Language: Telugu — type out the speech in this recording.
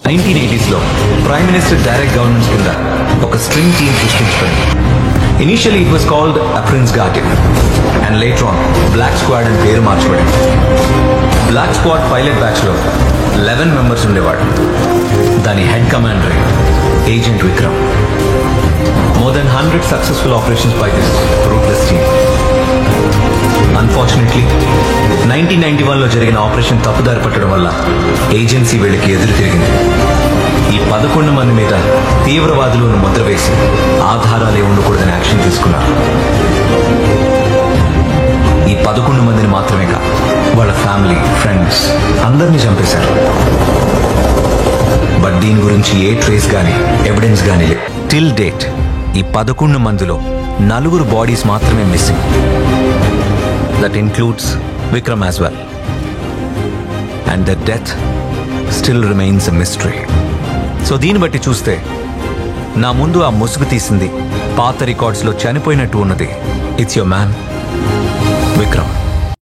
1980s prime minister direct governance కింద ఒక స్ట్రింగ్ టీమ్ సృష్టించబడింది. Initially it was called a prince garden and later on black squad అని పేరు మార్చబడింది. బ్లాక్ స్క్వాడ్ పైలట్ బ్యాచ్ లో 11 మెంబర్స్ ఉండేవాడు. దాని head commander agent Vikram. More than 100 successful operations by this ruthless team. Unfortunately, 1991లో జరిగిన ఆపరేషన్ తప్పుదారి పట్టడం వల్ల ఏజెన్సీ వీళ్ళకి ఎదురు తిరిగింది. ఈ 11 మంది మీద తీవ్రవాదులను ముద్ర వేసి ఆధారాలే ఉండకూడదని యాక్షన్ తీసుకున్నారు. ఈ 11 మందిని మాత్రమే కాదు, వాళ్ళ ఫ్యామిలీ, ఫ్రెండ్స్ అందరినీ చంపేశారు. బట్ దీని గురించి ఏ ట్రేస్ గానీ ఎవిడెన్స్ గానీ లేదు. టిల్ డేట్ ఈ 11 మందిలో 4 బాడీస్ మాత్రమే missing. That includes Vikram as well. And the death still remains a mystery. So దీన్ని బట్టి చూస్తే నా ముందు ఆ ముసుగు తీసింది, పాత రికార్డ్స్లో చనిపోయినట్టు ఉన్నది, ఇట్స్ యువర్ మ్యాన్ విక్రమ్.